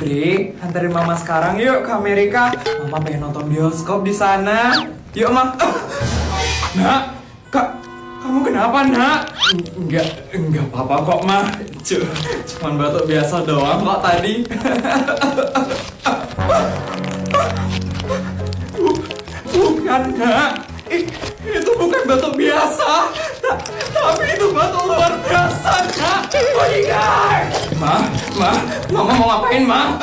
Putri, anterin Mama sekarang yuk ke Amerika. Mama pengen nonton bioskop di sana. Yuk, Ma. Nak, kamu kenapa, Nak? Enggak apa-apa kok, Ma. Cuman batuk biasa doang kok tadi. Bukan, Nak. Itu bukan batuk biasa. Tapi itu batuk luar biasa, Nak. Bodyguard! Mama mau ngapain, Ma?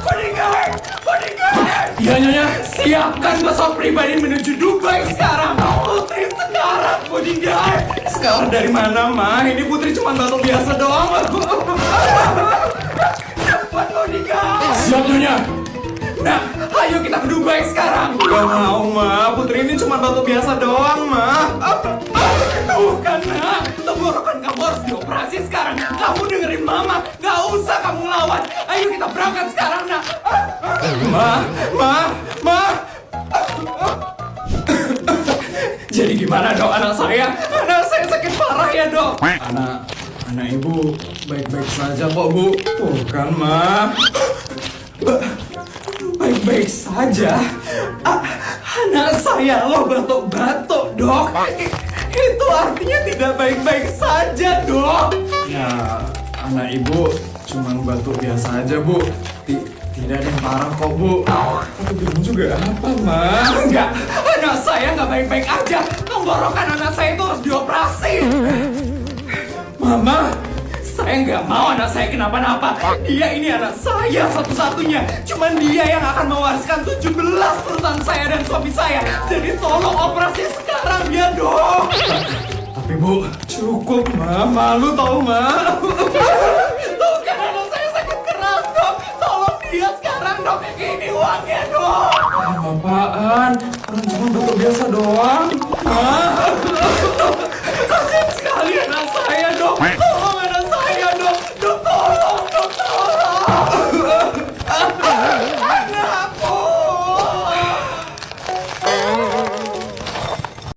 Bodyguard! Iya, Nyonya. Siapkan pesawat pribadi menuju Dubai sekarang. Putri sekarang, Bodyguard. Sekarang dari mana, Ma? Ini Putri cuma batuk biasa doang. Cepat, Bodyguard. Siap, Nyonya. Nah, ayo kita ke Dubai sekarang. Gak mau, Ma. Putri ini cuma batuk biasa doang, Ma. Bukan, Nak. Tenggorokan kamu harus dioperasi sekarang. Kamu dengerin Mama. Gak usah kamu ngelawan. Ayo kita berangkat sekarang, Nak. Ma. Jadi gimana, Dok, anak saya? Anak saya sakit parah ya, Dok. Anak Ibu baik-baik saja kok, Bu. Bukan, Ma. Baik-baik saja. Anak saya loh batuk-batuk, Dok. Itu artinya tidak baik-baik saja, Dok. Ya, anak Ibu cuma batuk biasa aja, Bu. Tidak ada yang parah kok, Bu. Aku bingung juga apa, Ma? Enggak, anak saya nggak baik-baik aja. Tenggorokan anak saya itu harus dioperasi. Mama, saya nggak mau anak saya kenapa-napa. Dia ini anak saya satu-satunya. Cuman dia yang akan mewariskan 17 perusahaan saya dan suami saya. Jadi tolong operasi sekarang ya, Dok. Tapi, Bu, cukup, Ma. Malu tau, Ma. Tuh kan anak saya sakit keras, Dok. Tolong dia sekarang, Dok. Ini uangnya, Dok. Apaan? Orang cuma batuk biasa doang.